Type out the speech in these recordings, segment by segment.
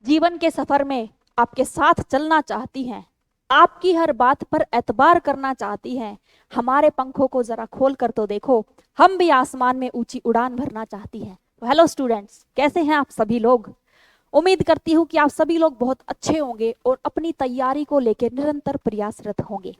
जीवन के सफर में आपके साथ चलना चाहती हैं, आपकी हर बात पर एतबार करना चाहती हैं। हमारे पंखों को जरा खोल कर तो देखो, हम भी आसमान में ऊंची उड़ान भरना चाहती हैं। तो हेलो स्टूडेंट्स, कैसे हैं आप सभी लोग। उम्मीद करती हूँ कि आप सभी लोग बहुत अच्छे होंगे और अपनी तैयारी को लेकर निरंतर प्रयासरत होंगे।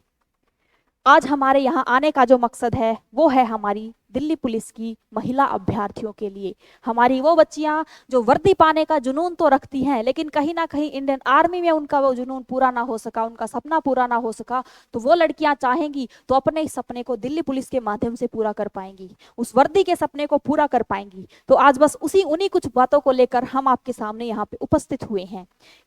आज हमारे यहाँ आने का जो मकसद है वो है हमारी दिल्ली पुलिस की महिला अभ्यर्थियों के लिए। हमारी वो बच्चियां जो वर्दी पाने का जुनून तो रखती हैं, लेकिन कहीं ना कहीं इंडियन आर्मी में उनका वो जुनून पूरा ना हो सका, उनका सपना पूरा ना हो सका, तो वो लड़कियां चाहेंगी तो अपने इस सपने को दिल्ली पुलिस के माध्यम से पूरा कर पाएंगी, उस वर्दी के सपने को पूरा कर पाएंगी। तो आज बस उन्हीं कुछ बातों को लेकर हम आपके सामने यहाँ पे उपस्थित हुए हैं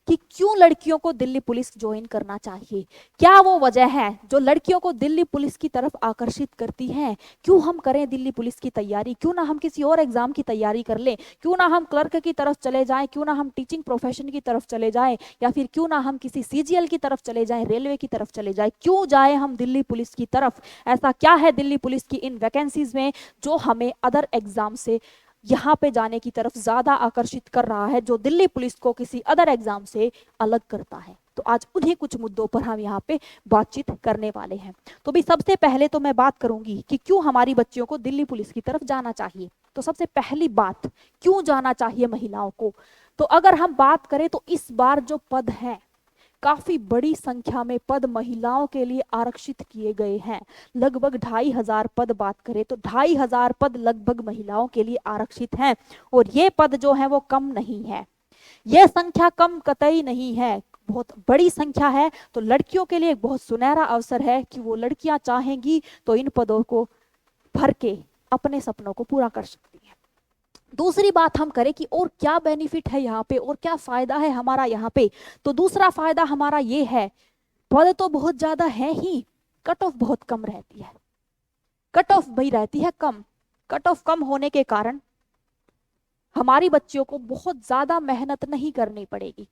कि क्यों लड़कियों को दिल्ली पुलिस ज्वाइन करना चाहिए। क्या वो वजह है जो लड़कियों को दिल्ली पुलिस की तरफ आकर्षित करती है। क्यों हम करें दिल्ली पुलिस की तैयारी, क्यों ना हम किसी और एग्जाम की तैयारी कर लें, क्यों ना हम क्लर्क की तरफ चले जाएं, क्यों ना हम टीचिंग प्रोफेशन की तरफ चले जाएं, या फिर क्यों ना हम किसी सीजीएल की तरफ चले जाएं, रेलवे की तरफ चले जाएं, क्यों जाए हम दिल्ली पुलिस की तरफ। ऐसा क्या है दिल्ली पुलिस की इन वैकेंसीज में जो हमें अदर एग्जाम से यहाँ पे जाने की तरफ ज्यादा आकर्षित कर रहा है, जो दिल्ली पुलिस को किसी अदर एग्जाम से अलग करता है। तो आज उन्हीं कुछ मुद्दों पर हम यहाँ पे बातचीत करने वाले हैं। तो भी सबसे पहले तो मैं बात करूंगी कि क्यों हमारी बच्चियों को दिल्ली पुलिस की तरफ जाना चाहिए। तो सबसे पहली बात, क्यों जाना चाहिए महिलाओं को। तो अगर हम बात करें तो इस बार जो पद है, काफी बड़ी संख्या में पद महिलाओं के लिए आरक्षित किए गए हैं। लगभग 2500 पद, बात करें तो 2500 पद लगभग महिलाओं के लिए आरक्षित हैं। और ये पद जो है वो कम नहीं है, यह संख्या कम कतई नहीं है, बहुत बड़ी संख्या है। तो लड़कियों के लिए एक बहुत सुनहरा अवसर है कि वो लड़कियां चाहेंगी तो इन पदों को भर के अपने सपनों को पूरा कर सकती हैं। दूसरी बात हम करें कि और क्या बेनिफिट है यहाँ पे और क्या फायदा है हमारा यहाँ पे। तो दूसरा फायदा हमारा ये है, पद तो बहुत ज्यादा है ही, कट ऑफ बहुत कम रहती है। कट ऑफ भाई रहती है कम। कट ऑफ कम होने के कारण हमारी बच्चियों को बहुत ज्यादा मेहनत नहीं करनी पड़ेगी,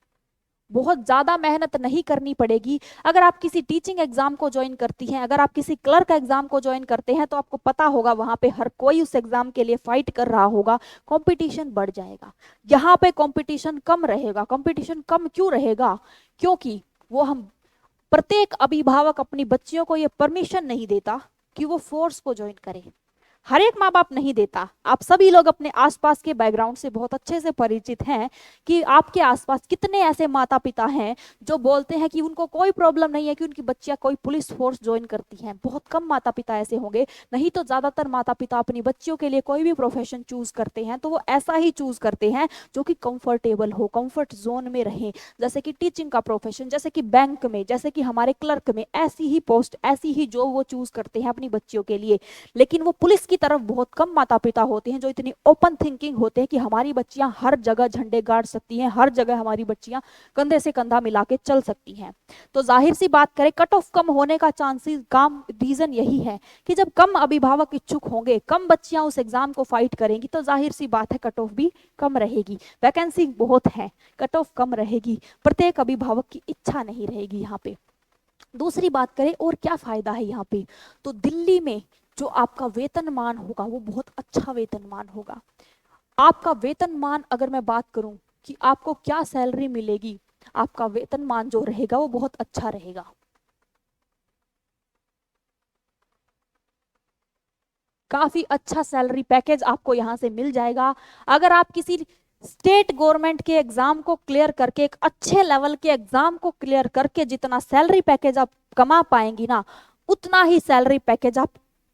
बहुत ज्यादा मेहनत नहीं करनी पड़ेगी। अगर आप किसी टीचिंग एग्जाम को ज्वाइन करती हैं, अगर आप किसी क्लर्क एग्जाम को ज्वाइन करते हैं, तो आपको पता होगा वहां पे हर कोई उस एग्जाम के लिए फाइट कर रहा होगा, कंपटीशन बढ़ जाएगा। यहाँ पे कंपटीशन कम रहेगा। कंपटीशन कम क्यों रहेगा, क्योंकि वो हम प्रत्येक अभिभावक अपनी बच्चियों को ये परमिशन नहीं देता कि वो फोर्स को ज्वाइन करे। हर एक माँ बाप नहीं देता। आप सभी लोग अपने आसपास के बैकग्राउंड से बहुत अच्छे से परिचित हैं कि आपके आसपास कितने ऐसे माता पिता हैं जो बोलते हैं कि उनको कोई प्रॉब्लम नहीं है कि उनकी बच्चियां कोई पुलिस फोर्स ज्वाइन करती हैं। बहुत कम माता पिता ऐसे होंगे, नहीं तो ज्यादातर माता पिता अपनी बच्चियों के लिए कोई भी प्रोफेशन चूज करते हैं तो वो ऐसा ही चूज करते हैं जो कि कंफर्टेबल हो, कंफर्ट जोन में रहे। जैसे कि टीचिंग का प्रोफेशन, जैसे कि बैंक में, जैसे कि हमारे क्लर्क में, ऐसी ही पोस्ट, ऐसी ही जॉब वो चूज करते हैं अपनी बच्चियों के लिए। लेकिन वो पुलिस की तरफ बहुत कम माता पिता होते हैं जो इतनी ओपन थिंकिंग होते हैं कि हमारी बच्चियां हर जगह झंडे गाड़ सकती हैं, हर जगह हमारी बच्चियां कंधे से कंधा मिला के चल सकती हैं। तो जाहिर सी बात करें, कट ऑफ कम होने का चांसेस काम रीजन यही है कि जब कम अभिभावक इच्छुक होंगे, कम बच्चियां उस एग्जाम को फाइट करेंगी, तो जाहिर सी बात है कट ऑफ भी कम रहेगी। वैकेंसी बहुत है, कट ऑफ कम रहेगी, प्रत्येक अभिभावक की इच्छा नहीं रहेगी यहाँ पे। दूसरी बात करें और क्या फायदा है यहाँ पे, तो दिल्ली में जो आपका वेतनमान होगा वो बहुत अच्छा वेतनमान होगा। आपका वेतनमान, अगर मैं बात करूं कि आपको क्या सैलरी मिलेगी, आपका वेतनमान जो रहेगा वो बहुत अच्छा रहेगा। काफी अच्छा सैलरी पैकेज आपको यहाँ से मिल जाएगा। अगर आप किसी स्टेट गवर्नमेंट के एग्जाम को क्लियर करके, एक अच्छे लेवल के एग्जाम को क्लियर करके जितना सैलरी पैकेज आप कमा पाएंगी ना, उतना ही सैलरी पैकेज आप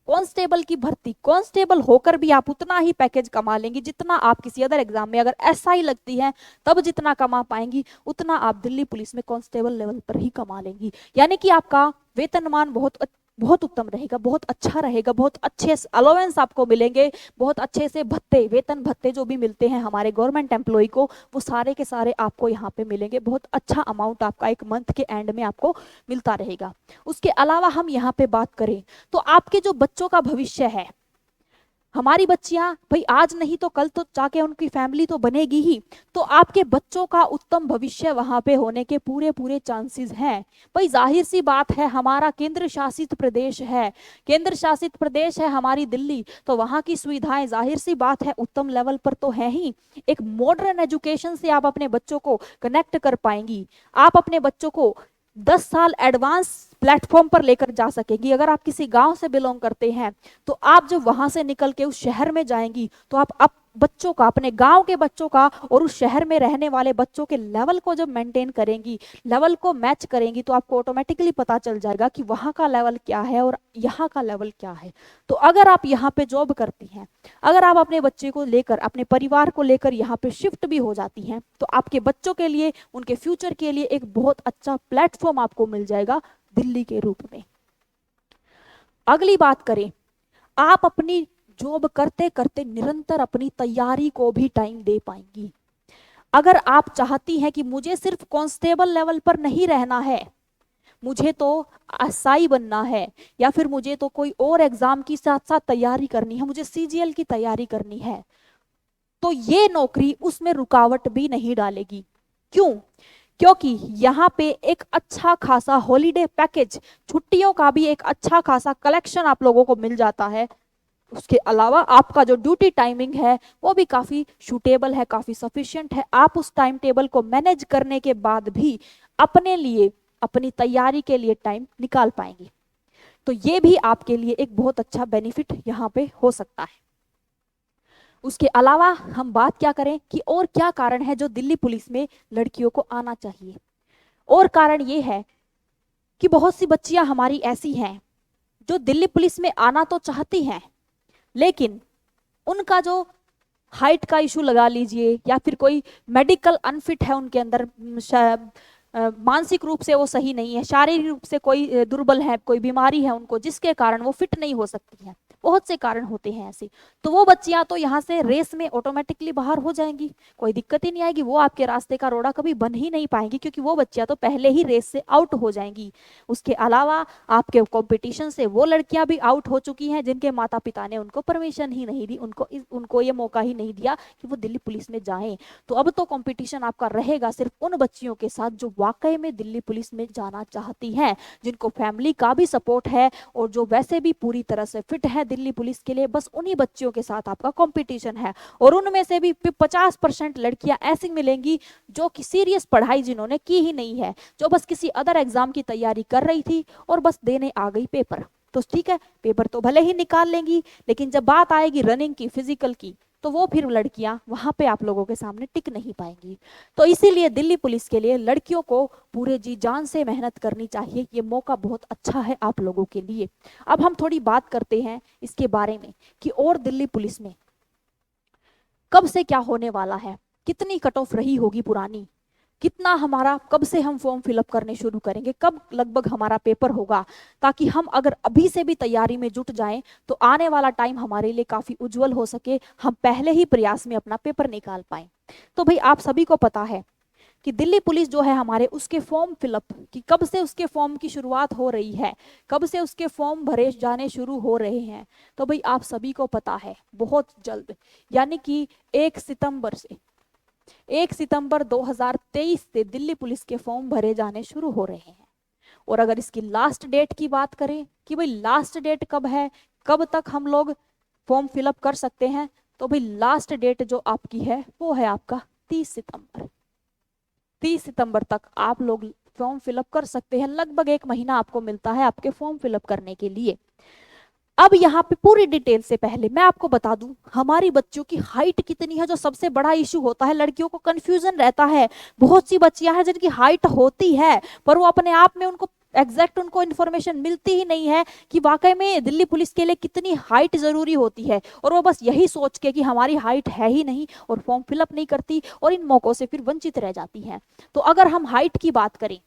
कांस्टेबल की भर्ती, कांस्टेबल होकर भी आप उतना ही पैकेज कमा लेंगी जितना आप किसी अदर एग्जाम में, अगर ऐसा ही लगती है तब जितना कमा पाएंगी उतना आप दिल्ली पुलिस में कांस्टेबल लेवल पर ही कमा लेंगी। यानी कि आपका वेतनमान बहुत उत्तम रहेगा, बहुत अच्छा रहेगा, बहुत अच्छे अलाउंस आपको मिलेंगे, बहुत अच्छे से भत्ते, वेतन भत्ते जो भी मिलते हैं हमारे गवर्नमेंट एम्प्लॉय को, वो सारे के सारे आपको यहाँ पे मिलेंगे। बहुत अच्छा अमाउंट आपका एक मंथ के एंड में आपको मिलता रहेगा। उसके अलावा हम यहाँ पे बात करें तो आपके जो बच्चों का भविष्य है, हमारी बच्चियां भाई आज नहीं तो कल तो जाके उनकी फैमिली तो बनेगी ही, तो आपके बच्चों का उत्तम भविष्य वहां पे होने के पूरे पूरे चांसेस हैं। भाई जाहिर सी बात है, हमारा केंद्र शासित प्रदेश है, केंद्र शासित प्रदेश है हमारी दिल्ली, तो वहां की सुविधाएं जाहिर सी बात है उत्तम लेवल पर तो है ही। एक मॉडर्न एजुकेशन से आप अपने बच्चों को कनेक्ट कर पाएंगी, आप अपने बच्चों को 10 साल एडवांस प्लेटफॉर्म पर लेकर जा सकेगी। अगर आप किसी गांव से बिलोंग करते हैं तो आप जब वहां से निकल के उस शहर में जाएंगी तो आप बच्चों का, अपने गांव के बच्चों का और उस शहर में रहने वाले बच्चों के लेवल को जब मेंटेन करेंगी, लेवल को मैच करेंगी, तो आपको ऑटोमेटिकली पता चल जाएगा कि वहां का लेवल क्या है और यहाँ का लेवल क्या है। तो अगर आप यहाँ पे जॉब करती हैं, अगर आप अपने बच्चे को लेकर, अपने परिवार को लेकर यहाँ पे शिफ्ट भी हो जाती हैं, तो आपके बच्चों के लिए, उनके फ्यूचर के लिए एक बहुत अच्छा प्लेटफॉर्म आपको मिल जाएगा दिल्ली के रूप में। अगली बात करें, आप अपनी जॉब करते करते निरंतर अपनी तैयारी को भी टाइम दे पाएंगी। अगर आप चाहती हैं कि मुझे सिर्फ कांस्टेबल लेवल पर नहीं रहना है, मुझे तो एसआई बनना है, या फिर मुझे तो कोई और एग्जाम की साथ साथ तैयारी करनी है, मुझे सीजीएल की तैयारी करनी है, तो ये नौकरी उसमें रुकावट भी नहीं डालेगी। क्यों? क्योंकि यहाँ पे एक अच्छा खासा हॉलीडे पैकेज, छुट्टियों का भी एक अच्छा खासा कलेक्शन आप लोगों को मिल जाता है। उसके अलावा आपका जो ड्यूटी टाइमिंग है वो भी काफी सूटेबल है, काफी सफिशिएंट है। आप उस टाइम टेबल को मैनेज करने के बाद भी अपने लिए, अपनी तैयारी के लिए टाइम निकाल पाएंगे। तो ये भी आपके लिए एक बहुत अच्छा बेनिफिट यहाँ पे हो सकता है। उसके अलावा हम बात क्या करें कि और क्या कारण है जो दिल्ली पुलिस में लड़कियों को आना चाहिए। और कारण ये है कि बहुत सी बच्चियां हमारी ऐसी हैं जो दिल्ली पुलिस में आना तो चाहती हैं, लेकिन उनका जो हाइट का इशू लगा लीजिए, या फिर कोई मेडिकल अनफिट है उनके अंदर, मानसिक रूप से वो सही नहीं है, शारीरिक रूप से कोई दुर्बल है, कोई बीमारी है उनको, जिसके कारण वो फिट नहीं हो सकती है। बहुत से कारण होते हैं ऐसे, तो वो बच्चियां तो यहाँ से रेस में ऑटोमेटिकली बाहर हो जाएंगी, कोई दिक्कत ही नहीं आएगी, वो आपके रास्ते का रोड़ा कभी बन ही नहीं पाएंगी, क्योंकि वो बच्चियां तो पहले ही रेस से आउट हो जाएंगी। उसके अलावा आपके कंपटीशन से वो लड़कियां भी आउट हो चुकी हैं जिनके माता पिता ने उनको परमिशन ही नहीं दी, उनको ये मौका ही नहीं दिया कि वो दिल्ली पुलिस में जाएं। तो अब तो कंपटीशन आपका रहेगा सिर्फ उन बच्चियों के साथ जो वाकई में दिल्ली पुलिस में जाना चाहती हैं, जिनको फैमिली का भी सपोर्ट है और जो वैसे भी पूरी तरह से फिट है दिल्ली पुलिस के लिए। बस उन्हीं बच्चियों के साथ आपका कंपटीशन है, और उनमें से भी 50% लड़कियां ऐसी मिलेंगी जो कि सीरियस पढ़ाई जिन्होंने की ही नहीं है, जो बस किसी अदर एग्जाम की तैयारी कर रही थी और बस देने आ गई पेपर। तो ठीक है, पेपर तो भले ही निकाल लेंगी, लेकिन जब बात आएगी रनिंग की, फिजिकल की, तो वो फिर लड़कियां वहां पे आप लोगों के सामने टिक नहीं पाएंगी। तो इसीलिए दिल्ली पुलिस के लिए लड़कियों को पूरे जी जान से मेहनत करनी चाहिए। ये मौका बहुत अच्छा है आप लोगों के लिए। अब हम थोड़ी बात करते हैं इसके बारे में कि और दिल्ली पुलिस में कब से क्या होने वाला है, कितनी कट ऑफ रही होगी पुरानी, कितना हमारा, कब से हम फॉर्म फिलअप करने शुरू करेंगे, कब लगभग हमारा पेपर होगा, ताकि हम अगर अभी से भी तैयारी में जुट जाएं तो आने वाला टाइम हमारे लिए काफी उज्जवल हो सके, हम पहले ही प्रयास में अपना पेपर निकाल पाए। तो भाई आप सभी को पता है कि दिल्ली पुलिस जो है हमारे, उसके फॉर्म फिलअप की कब से उसके फॉर्म की शुरुआत हो रही है, कब से उसके फॉर्म भरे जाने शुरू हो रहे हैं। तो भाई आप सभी को पता है बहुत जल्द, यानी कि 1 सितंबर 2023 से दिल्ली पुलिस के फॉर्म भरे जाने शुरू हो रहे हैं। और अगर इसकी लास्ट डेट की बात करें कि भाई लास्ट डेट कब है, कब तक हम लोग फॉर्म फिलअप कर सकते हैं, तो भाई लास्ट डेट जो आपकी है वो है आपका 30 सितंबर। 30 सितंबर तक आप लोग फॉर्म फिलअप कर सकते हैं। लगभग 1 महीना आपको मिलता है आपके फॉर्म फिलअप करने के लिए। अब यहाँ पे पूरी डिटेल से पहले मैं आपको बता दूं हमारी बच्चियों की हाइट कितनी है, जो सबसे बड़ा इशू होता है, लड़कियों को कंफ्यूजन रहता है। बहुत सी बच्चियां हैं जिनकी हाइट होती है पर वो अपने आप में उनको एग्जैक्ट उनको इन्फॉर्मेशन मिलती ही नहीं है कि वाकई में दिल्ली पुलिस के लिए कितनी हाइट जरूरी होती है, और वो बस यही सोच के कि हमारी हाइट है ही नहीं और फॉर्म फिलअप नहीं करती और इन मौकों से फिर वंचित रह जाती हैं। तो अगर हम हाइट की बात करें,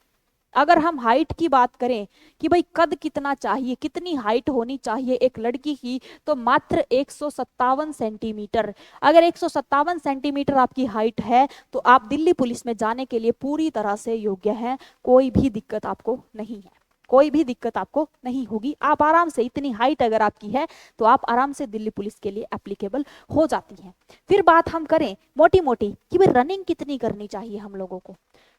अगर हम हाइट की बात करें कि भाई कद कितना चाहिए, कितनी हाइट होनी चाहिए एक लड़की की, तो मात्र 157 सेंटीमीटर। अगर 157 सेंटीमीटर आपकी हाइट है तो आप दिल्ली पुलिस में जाने के लिए पूरी तरह से योग्य हैं, कोई भी दिक्कत आपको नहीं है। कोई भी दिक्कत आपको नहीं होगी। आप आराम से, इतनी हाइट अगर आपकी है तो आप आराम से दिल्ली पुलिस के लिए एप्लीकेबल हो जाती हैं। फिर बात हम करें मोटी मोटी कि भाई रनिंग कितनी करनी चाहिए हम लोगों को,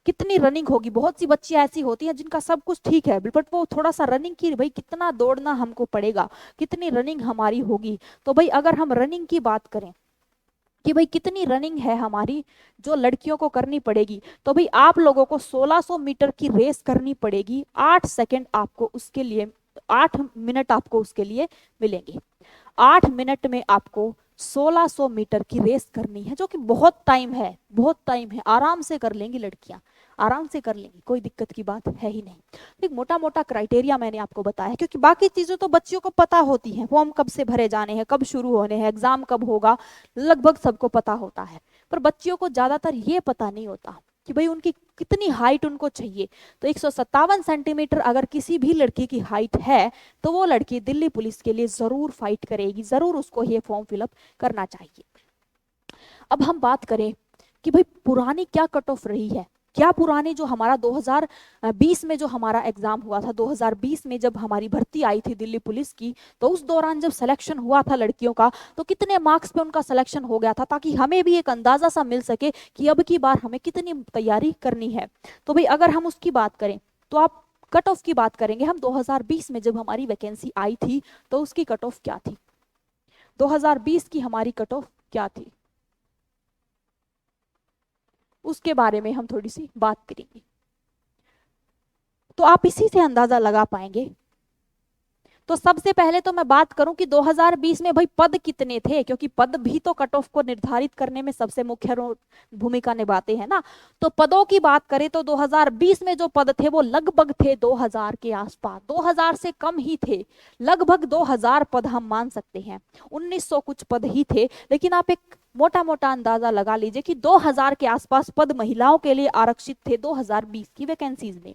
कितनी रनिंग होगी। बहुत सी बच्चियां ऐसी होती हैं जिनका सब कुछ ठीक है बट वो थोड़ा सा रनिंग की, भाई कितना दौड़ना हमको पड़ेगा, कितनी रनिंग हमारी होगी। तो भाई अगर हम रनिंग की बात करें कि भाई कितनी रनिंग है हमारी जो लड़कियों को करनी पड़ेगी, तो भाई आप लोगों को 1600 मीटर की रेस करनी पड़ेगी। 8 सेकंड आपको उसके लिए, 8 मिनट आपको उसके लिए मिलेंगे। 8 मिनट में आपको 1600 मीटर की रेस करनी है, जो कि बहुत टाइम है, बहुत टाइम है। आराम से कर लेंगी लड़कियां, आराम से कर लेंगी, कोई दिक्कत की बात है ही नहीं। एक मोटा मोटा क्राइटेरिया मैंने आपको बताया, क्योंकि बाकी चीजें तो बच्चियों को पता होती हैं, फॉर्म कब से भरे जाने हैं, कब शुरू होने हैं, एग्जाम कब होगा, लगभग सबको पता होता है। पर बच्चियों को ज्यादातर ये पता नहीं होता कि भाई उनकी कितनी हाइट उनको चाहिए। तो 157 सेंटीमीटर अगर किसी भी लड़की की हाइट है तो वो लड़की दिल्ली पुलिस के लिए जरूर फाइट करेगी, जरूर उसको ये फॉर्म फिलअप करना चाहिए। अब हम बात करें कि भाई पुरानी क्या कट ऑफ रही है, क्या पुरानी जो हमारा 2020 में जो हमारा एग्जाम हुआ था, 2020 में जब हमारी भर्ती आई थी दिल्ली पुलिस की, तो उस दौरान जब सिलेक्शन हुआ था लड़कियों का तो कितने मार्क्स पे उनका सिलेक्शन हो गया था, ताकि हमें भी एक अंदाजा सा मिल सके कि अब की बार हमें कितनी तैयारी करनी है। तो भाई अगर हम उसकी बात करें तो आप कट ऑफ की बात करेंगे हम, 2020 में जब हमारी वैकेंसी आई थी तो उसकी कट ऑफ क्या थी, 2020 की हमारी कट ऑफ क्या थी, उसके बारे में हम थोड़ी सी बात करेंगे। तो आप इसी से अंदाजा लगा पाएंगे। तो सबसे पहले तो मैं बात करूं कि 2020 में भाई पद कितने थे, क्योंकि पद भी तो कट ऑफ को निर्धारित करने में सबसे मुख्य भूमिका निभाते हैं ना। तो पदों की बात करें तो 2020 में जो पद थे वो लगभग थे 2000 के आसपास, 2000 से कम ही थे, लगभग 2000 पद हम मान सकते हैं, 1900 कुछ पद ही थे। लेकिन आप एक मोटा मोटा अंदाजा लगा लीजिए कि 2000 के आसपास पद महिलाओं के लिए आरक्षित थे 2020 की वैकेंसीज में।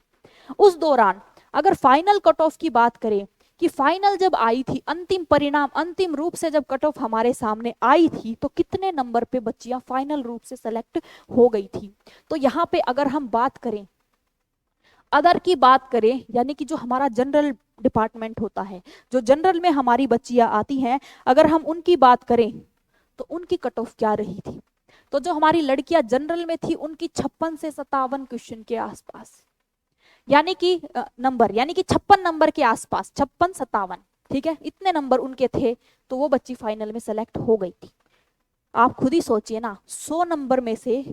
उस दौरान अगर फाइनल कट ऑफ की बात करें कि फाइनल जब आई थी, अंतिम परिणाम, अंतिम रूप से जब कट ऑफ हमारे सामने आई थी तो कितने नंबर पे बच्चियां फाइनल रूप से सेलेक्ट हो गई थी। तो यहाँ पे अगर हम बात करें, अदर की बात करें, यानी कि जो हमारा जनरल डिपार्टमेंट होता है, जो जनरल में हमारी बच्चियां आती हैं, अगर हम उनकी बात करें तो उनकी कट ऑफ क्या रही थी। तो जो हमारी लड़कियां जनरल में थी उनकी 56 से 57 क्वेश्चन के आसपास, यानी कि नंबर, यानी कि 56 नंबर के आसपास, 56-57, ठीक है, इतने नंबर उनके थे। तो वो बच्ची फाइनल में सेलेक्ट हो गई थी। आप खुद ही सोचिए ना, 100 नंबर में से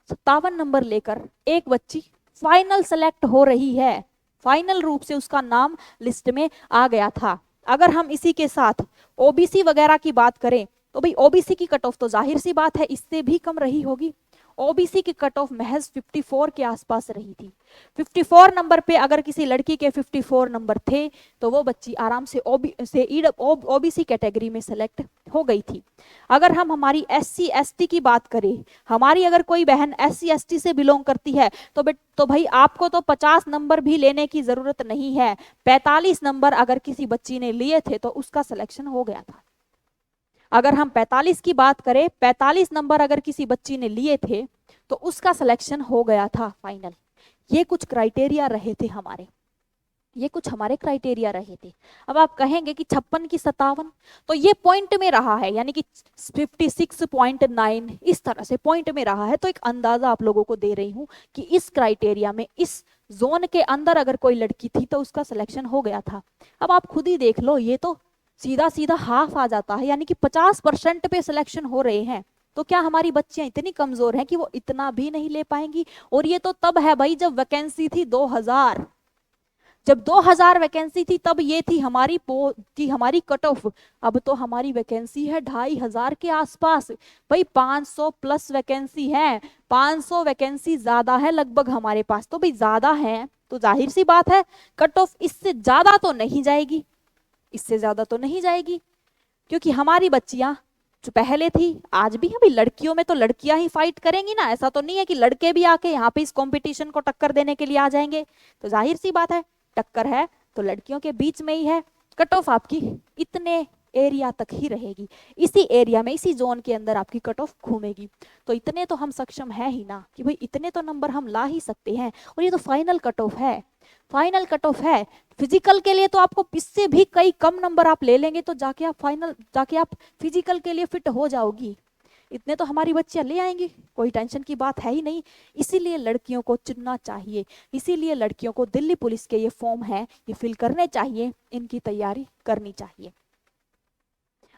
57 नंबर लेकर एक बच्ची फाइनल सेलेक्ट हो रही है, फाइनल रूप से उसका नाम लिस्ट में आ गया था। अगर हम इसी के साथ ओबीसी वगैरह की बात करें तो भाई ओबीसी की कट ऑफ तो जाहिर सी बात है इससे भी कम रही होगी। ओबीसी की कट ऑफ महज 54 के आसपास रही थी। 54 नंबर पे अगर किसी लड़की के 54 नंबर थे तो वो बच्ची आराम से ओबीसी कैटेगरी में सेलेक्ट हो गई थी। अगर हम हमारी एससी एसटी की बात करें, हमारी अगर कोई बहन एससी एसटी से बिलोंग करती है तो भाई आपको तो 50 नंबर भी लेने की जरूरत नहीं है, 45 नंबर अगर किसी बच्ची ने लिए थे तो उसका सिलेक्शन हो गया था। अगर हम 45 की बात करें, 45 नंबर अगर किसी बच्ची ने लिए थे तो उसका सिलेक्शन हो गया था फाइनल। ये कुछ क्राइटेरिया रहे थे हमारे, ये कुछ हमारे क्राइटेरिया रहे थे। अब आप कहेंगे कि 56 की 57, तो ये पॉइंट में रहा है, यानी कि 56.9 इस तरह से पॉइंट में रहा है। तो एक अंदाजा आप लोगों को दे रही हूं कि इस क्राइटेरिया में, इस जोन के अंदर अगर कोई लड़की थी तो उसका सिलेक्शन हो गया था। अब आप खुद ही देख लो, ये तो सीधा सीधा हाफ आ जाता है, यानी कि 50% पे सिलेक्शन हो रहे हैं। तो क्या हमारी बच्चियां इतनी कमजोर हैं कि वो इतना भी नहीं ले पाएंगी। और ये तो तब है भाई जब वैकेंसी थी 2000, जब 2000 वैकेंसी थी तब ये थी हमारी कट ऑफ। अब तो हमारी वैकेंसी है 2500 के आसपास। भाई 500 प्लस वैकेंसी है, 500 वैकेंसी ज्यादा है लगभग हमारे पास। तो भाई ज्यादा है तो जाहिर सी बात है कट ऑफ इससे ज्यादा तो नहीं जाएगी, इससे ज्यादा तो नहीं जाएगी, क्योंकि हमारी बच्चियां जो पहले थी आज भी है। भाई लड़कियों में तो लड़कियां ही फाइट करेंगी ना, ऐसा तो नहीं है कि लड़के भी आके यहाँ पे इस कंपटीशन को टक्कर देने के लिए आ जाएंगे। तो जाहिर सी बात है टक्कर है तो लड़कियों के बीच में ही है। कट ऑफ आपकी इतने एरिया तक ही रहेगी, इसी एरिया में, इसी जोन के अंदर आपकी कट ऑफ घूमेगी। तो इतने तो हम सक्षम है ही ना कि भाई इतने तो नंबर हम ला ही सकते हैं, और ये तो फाइनल कट ऑफ है, फाइनल कट ऑफ है। फिजिकल के लिए तो आपको इससे भी कई कम नंबर आप ले लेंगे तो जाके आप फिजिकल के लिए फिट हो जाओगी, इतने तो हमारी बच्चियां ले आएंगी, कोई टेंशन की बात है ही नहीं। इसीलिए लड़कियों को चुनना चाहिए, इसीलिए लड़कियों को दिल्ली पुलिस के ये फॉर्म है ये फिल करने चाहिए, इनकी तैयारी करनी चाहिए।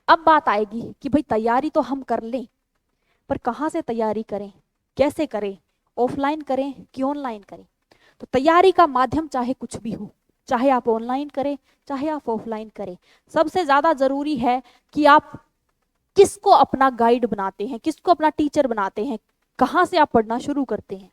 अब बात आएगी कि भाई तैयारी तो हम कर लें, पर कहाँ से तैयारी करें, कैसे करें, ऑफलाइन करें कि ऑनलाइन करें। तो तैयारी का माध्यम चाहे कुछ भी हो, चाहे आप ऑनलाइन करें चाहे आप ऑफलाइन करें, सबसे ज्यादा जरूरी है कि आप किसको अपना गाइड बनाते हैं, किसको अपना टीचर बनाते हैं, कहाँ से आप पढ़ना शुरू करते हैं।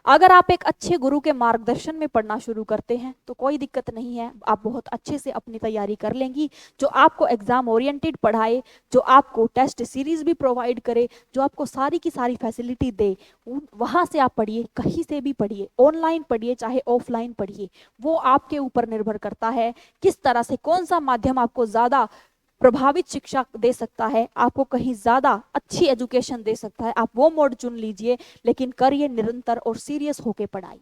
अगर आप एक अच्छे गुरु के मार्गदर्शन में पढ़ना शुरू करते हैं तो कोई दिक्कत नहीं है, आप बहुत अच्छे से अपनी तैयारी कर लेंगी। जो आपको एग्जाम ओरिएंटेड पढ़ाए, जो आपको टेस्ट सीरीज भी प्रोवाइड करे, जो आपको सारी की सारी फैसिलिटी दे, वहां से आप पढ़िए, कहीं से भी पढ़िए, ऑनलाइन पढ़िए चाहे ऑफलाइन पढ़िए, वो आपके ऊपर निर्भर करता है किस तरह से, कौन सा माध्यम आपको ज्यादा प्रभावित शिक्षा दे सकता है, आपको कहीं ज्यादा अच्छी एजुकेशन दे सकता है, आप वो मोड चुन लीजिए, लेकिन करिए निरंतर और सीरियस होके पढ़ाई।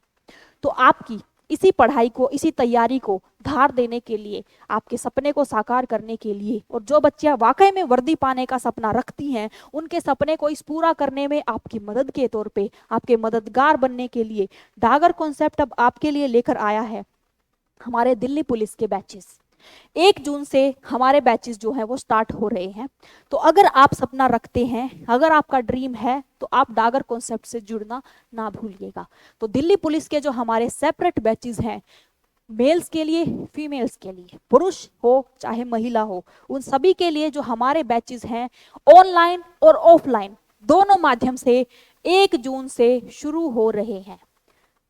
तो आपकी इसी पढ़ाई को, इसी तैयारी को धार देने के लिए, आपके सपने को साकार करने के लिए, और जो बच्चियां वाकई में वर्दी पाने का सपना रखती हैं, उनके सपने को इस पूरा करने में आपकी मदद के तौर पे, आपके मददगार बनने के लिए डागर कॉन्सेप्ट अब आपके लिए लेकर आया है हमारे दिल्ली पुलिस के बैचेस। 1 जून से हमारे बैचेस जो हैं वो स्टार्ट हो रहे हैं। तो अगर आप सपना रखते हैं, अगर आपका ड्रीम है, तो आप डागर कॉन्सेप्ट से जुड़ना ना भूलिएगा। तो दिल्ली पुलिस के जो हमारे सेपरेट बैचेस हैं, मेल्स के लिए, फीमेल्स के लिए, पुरुष हो चाहे महिला हो, उन सभी के लिए जो हमारे बैचेस हैं ऑनलाइन और ऑफलाइन दोनों माध्यम से 1 जून से शुरू हो रहे हैं।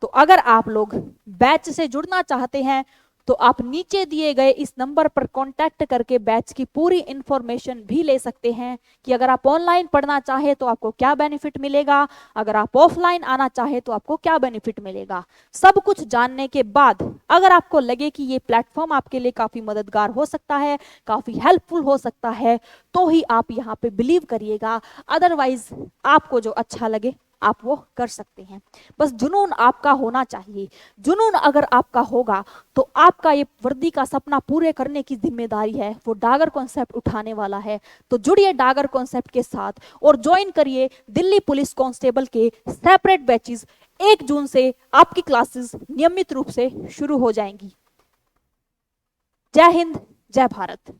तो अगर आप लोग बैच से जुड़ना चाहते हैं तो आप नीचे दिए गए इस नंबर पर कांटेक्ट करके बैच की पूरी इंफॉर्मेशन भी ले सकते हैं कि अगर आप ऑनलाइन पढ़ना चाहे तो आपको क्या बेनिफिट मिलेगा, अगर आप ऑफलाइन आना चाहे तो आपको क्या बेनिफिट मिलेगा। सब कुछ जानने के बाद अगर आपको लगे कि ये प्लेटफॉर्म आपके लिए काफी मददगार हो सकता है, काफी हेल्पफुल हो सकता है, तो ही आप यहाँ पे बिलीव करिएगा। अदरवाइज आपको जो अच्छा लगे आप वो कर सकते हैं। बस जुनून आपका होना चाहिए। जुनून अगर आपका होगा तो आपका ये वर्दी का सपना पूरे करने की जिम्मेदारी है वो डागर कॉन्सेप्ट उठाने वाला है। तो जुड़िए डागर कॉन्सेप्ट के साथ और ज्वाइन करिए दिल्ली पुलिस कांस्टेबल के सेपरेट बैचेस। 1 जून से आपकी क्लासेस नियमित रूप से शुरू हो जाएंगी। जय हिंद, जय भारत।